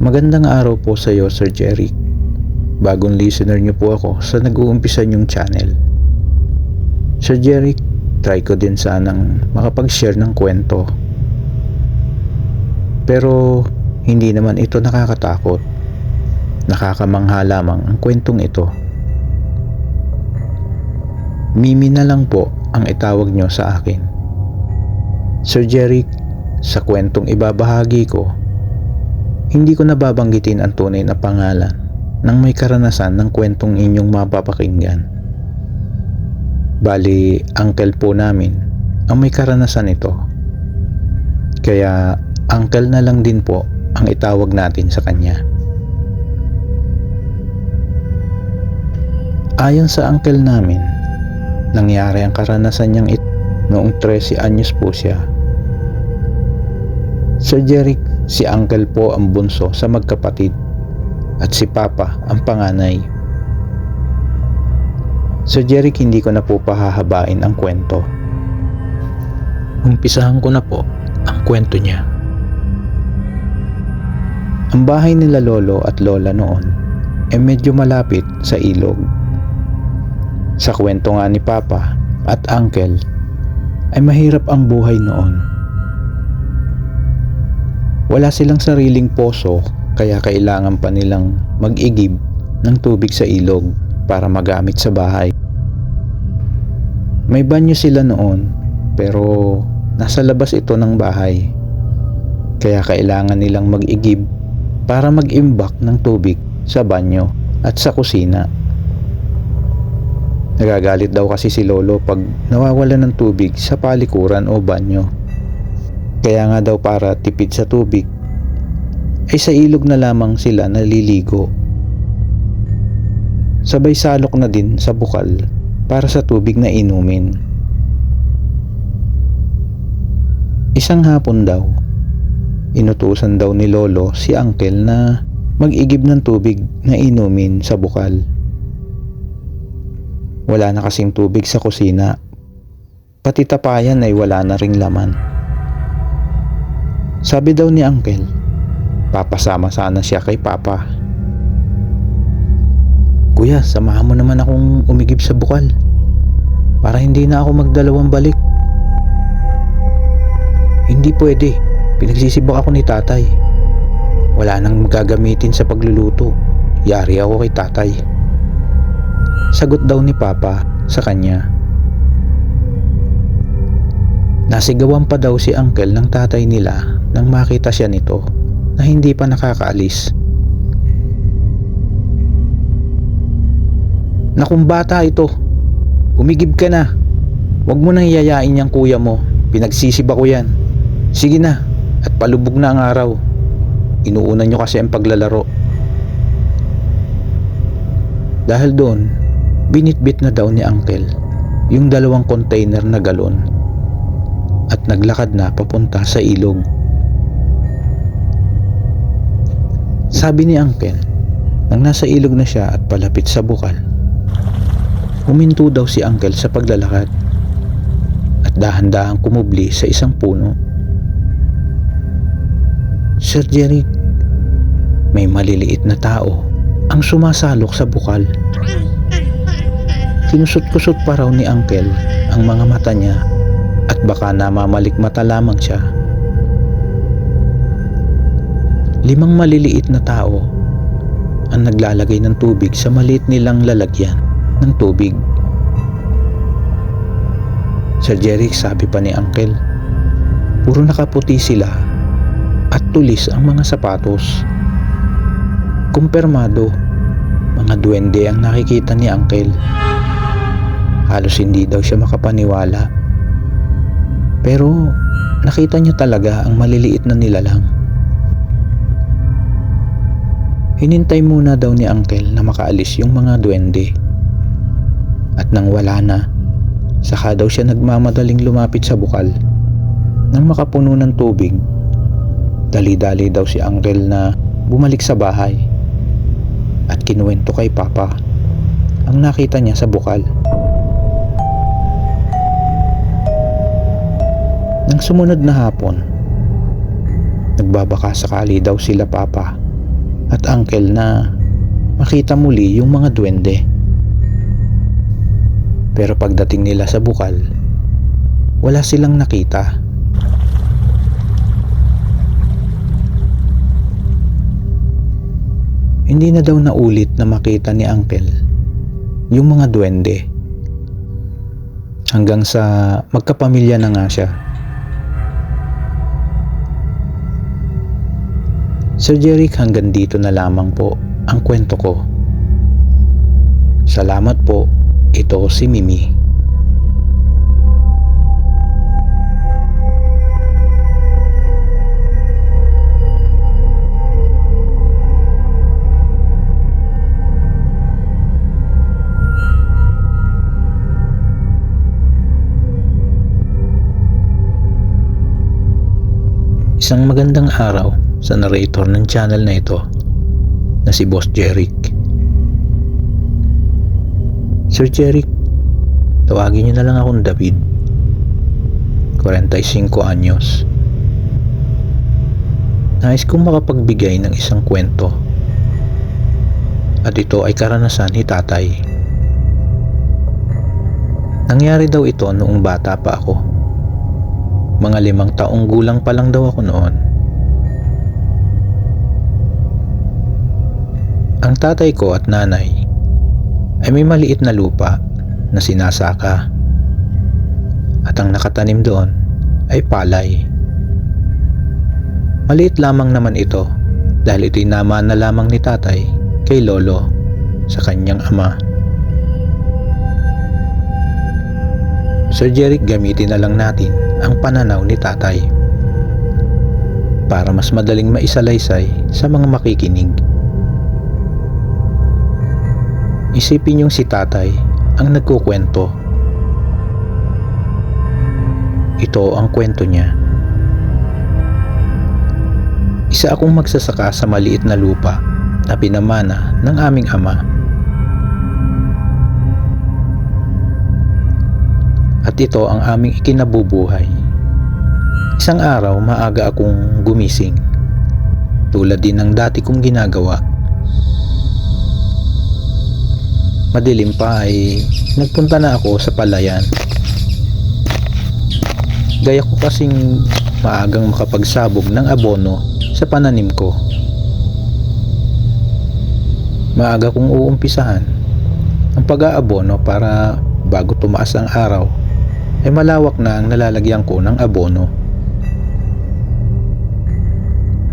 Magandang araw po sa iyo, Sir Jeric. Bagong listener niyo po ako sa nag-uumpisa niyong channel. Sir Jeric, try ko din sanang makapag-share ng kwento. Pero hindi naman ito nakakatakot. Nakakamangha lamang ang kwentong ito. Mimi na lang po ang itawag niyo sa akin. Sir Jeric, sa kwentong ibabahagi ko, hindi ko nababanggitin ang tunay na pangalan ng may karanasan ng kwentong inyong mapapakinggan. Bali, uncle po namin ang may karanasan ito. Kaya uncle na lang din po ang itawag natin sa kanya. Ayon sa uncle namin, nangyari ang karanasan niyang ito noong 13 anyos po siya. Sir Jeric, si uncle po ang bunso sa magkapatid at si papa ang panganay. Sir Jeric, hindi ko na po pahahabain ang kwento. Umpisahan ko na po ang kwento niya. Ang bahay nila lolo at lola noon ay medyo malapit sa ilog. Sa kwento nga ni papa at uncle ay mahirap ang buhay noon. Wala silang sariling poso kaya kailangan pa nilang mag-igib ng tubig sa ilog para magamit sa bahay. May banyo sila noon pero nasa labas ito ng bahay kaya kailangan nilang mag-igib para mag-imbak ng tubig sa banyo at sa kusina. Nagagalit daw kasi si lolo pag nawawalan ng tubig sa palikuran o banyo. Kaya nga daw para tipid sa tubig ay sa ilog na lamang sila naliligo. Sabay salok na din sa bukal para sa tubig na inumin. Isang hapon daw, inutusan daw ni lolo si uncle na mag-igib ng tubig na inumin sa bukal. Wala na kasing tubig sa kusina, pati tapayan ay wala na ring laman. Sabi daw ni uncle, papasama sana siya kay papa. Kuya, samahan mo naman akong umigib sa bukal para hindi na ako magdalawang balik. Hindi pwede, pinagsisibak ako ni tatay. Wala nang magagamitin sa pagluluto, yari ako kay tatay. Sagot daw ni papa sa kanya. Nasigawan pa daw si uncle ng tatay nila nang makita siya nito na hindi pa nakakaalis. Nakong bata ito, umigib ka na. Huwag mo nang yayain yung kuya mo, pinagsisiba ko yan. Sige na, at palubog na ang araw. Inuuna nyo kasi ang paglalaro. Dahil doon, binitbit na daw ni uncle yung 2 container na galon at naglakad na papunta sa ilog. Sabi ni uncle, nang nasa ilog na siya at palapit sa bukal, huminto daw si uncle sa paglalakad at dahan-dahang kumubli sa isang puno. Sir Jeric, may maliliit na tao ang sumasalok sa bukal. Kinusot-kusot pa raw ni uncle ang mga mata niya at baka namamalikmata lamang siya. 5 maliliit na tao ang naglalagay ng tubig sa maliit nilang lalagyan ng tubig. Sir Jeric, sabi pa ni uncle, puro nakaputi sila at tulis ang mga sapatos. Kumpirmado, mga duwende ang nakikita ni uncle. Halos hindi daw siya makapaniwala. Pero nakita niya talaga ang maliliit na nilalang. Hinintay muna daw ni uncle na makaalis yung mga duwende. At nang wala na, saka daw siya nagmamadaling lumapit sa bukal. Nang makapuno ng tubig, dali-dali daw si uncle na bumalik sa bahay at kinuwento kay papa ang nakita niya sa bukal. Nang sumunod na hapon, nagbabaka sakali daw sila papa at uncle na makita muli yung mga duwende. Pero pagdating nila sa bukal, wala silang nakita. Hindi na daw naulit na makita ni uncle yung mga duwende. Hanggang sa magkapamilya na nga siya. Sir Jeric, hanggang dito na lamang po ang kwento ko. Salamat po. Ito si Mimi. Isang magandang araw sa narrator ng channel na ito na si Boss Jeric. Sir Jeric, tawagin niyo na lang akong David. 45 anyos. Nais kong makapagbigay ng isang kwento. At ito ay karanasan ni tatay. Nangyari daw ito noong bata pa ako. Mga 5 taong gulang pa lang daw ako noon. Ang tatay ko at nanay ay may maliit na lupa na sinasaka. At ang nakatanim doon ay palay. Maliit lamang naman ito dahil ito'y naman na lamang ni tatay kay lolo sa kanyang ama. Sir Jeric, gamitin na lang natin ang pananaw ni tatay para mas madaling maisalaysay sa mga makikinig. Isipin yung si tatay ang nagkukwento. Ito ang kwento niya. Isa akong magsasaka sa maliit na lupa na pinamana ng aming ama. At ito ang aming ikinabubuhay. Isang araw maaga akong gumising, tulad din ng dati kong ginagawa. Madilim pa ay nagpunta na ako sa palayan. Gaya ko kasing maagang makapagsabog ng abono sa pananim ko. Maaga kong uumpisahan ang pag-aabono para bago tumaas ang araw ay malawak na ang nalalagyan ko ng abono.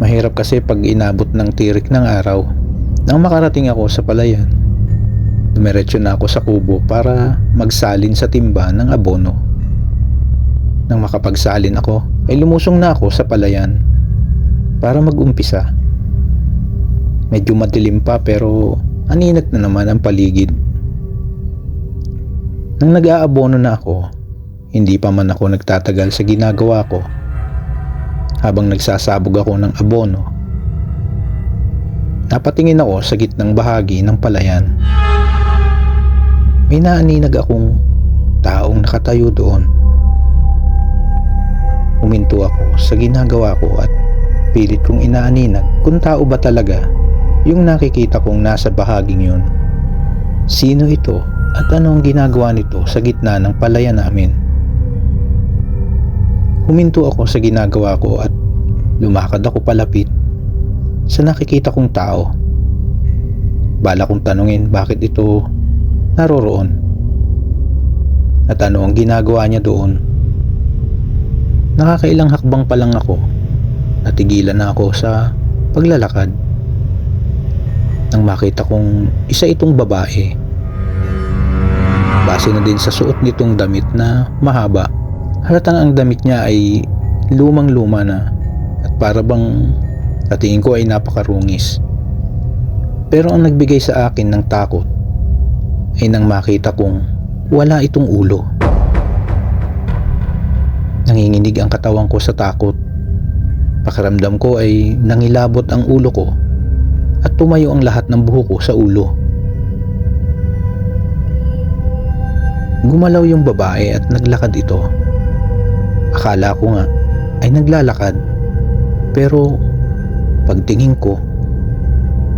Mahirap kasi pag inabot ng tirik ng araw. Nang makarating ako sa palayan, dumiretso na ako sa kubo para magsalin sa timba ng abono. Nang makapagsalin ako, ay lumusong na ako sa palayan para mag-umpisa. Medyo madilim pa pero aninag na naman ang paligid. Nang nag-aabono na ako, hindi pa man ako nagtatagal sa ginagawa ko. Habang nagsasabog ako ng abono, napatingin ako sa gitnang bahagi ng palayan. May naaninag akong taong nakatayo doon. Huminto ako sa ginagawa ko at pilit kong inaaninag kung tao ba talaga yung nakikita kong nasa bahaging yun. Sino ito at ano ang ginagawa nito sa gitna ng palayan namin? Huminto ako sa ginagawa ko at lumakad ako palapit sa nakikita kong tao. Bala kong tanungin bakit ito naroroon at ano ang ginagawa niya doon. Nakakailang hakbang pa lang ako, natigilan na ako sa paglalakad nang makita kong isa itong babae. Base na din sa suot nitong damit na mahaba, halatang ang damit niya ay lumang-luma na at para bang sa tingin ko ay napakarungis. Pero ang nagbigay sa akin ng takot ay nang makita kong wala itong ulo. Nanginginig ang katawan ko sa takot. Pakiramdam ko ay nangilabot ang ulo ko at tumayo ang lahat ng buhok ko sa ulo. Gumalaw yung babae at naglakad ito. Akala ko nga ay naglalakad, pero pagtingin ko,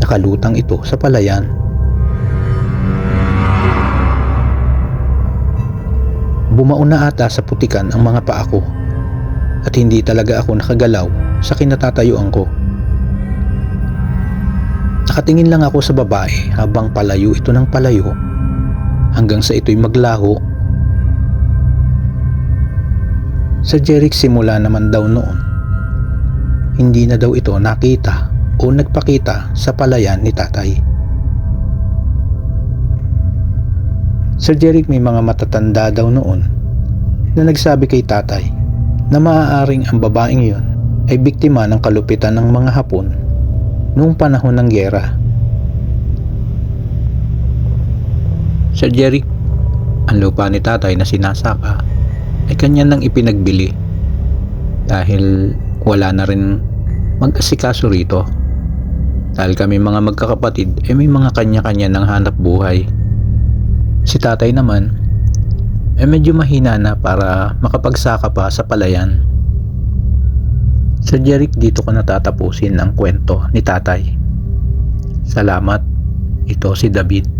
nakalutang ito sa palayan. Bumaon na ata sa putikan ang mga paa ko at hindi talaga ako nakagalaw sa kinatatayuan ko. Nakatingin lang ako sa babae habang palayo ito ng palayo hanggang sa ito'y maglaho. Sa Jeric simula naman daw noon, hindi na daw ito nakita o nagpakita sa palayan ni tatay. Sir Jeric, may mga matatanda daw noon na nagsabi kay tatay na maaaring ang babaeng iyon ay biktima ng kalupitan ng mga Hapon noong panahon ng gyera. Sir Jeric, ang lupa ni tatay na sinasaka ay kanya nang ipinagbili dahil wala na rin mag-asikaso rito. Dahil kami mga magkakapatid ay may mga kanya-kanya ng hanap buhay. Si tatay naman ay medyo mahina na para makapagsaka pa sa palayan. Sir Jeric, dito ko natatapusin ang kwento ni tatay. Salamat. Ito si David.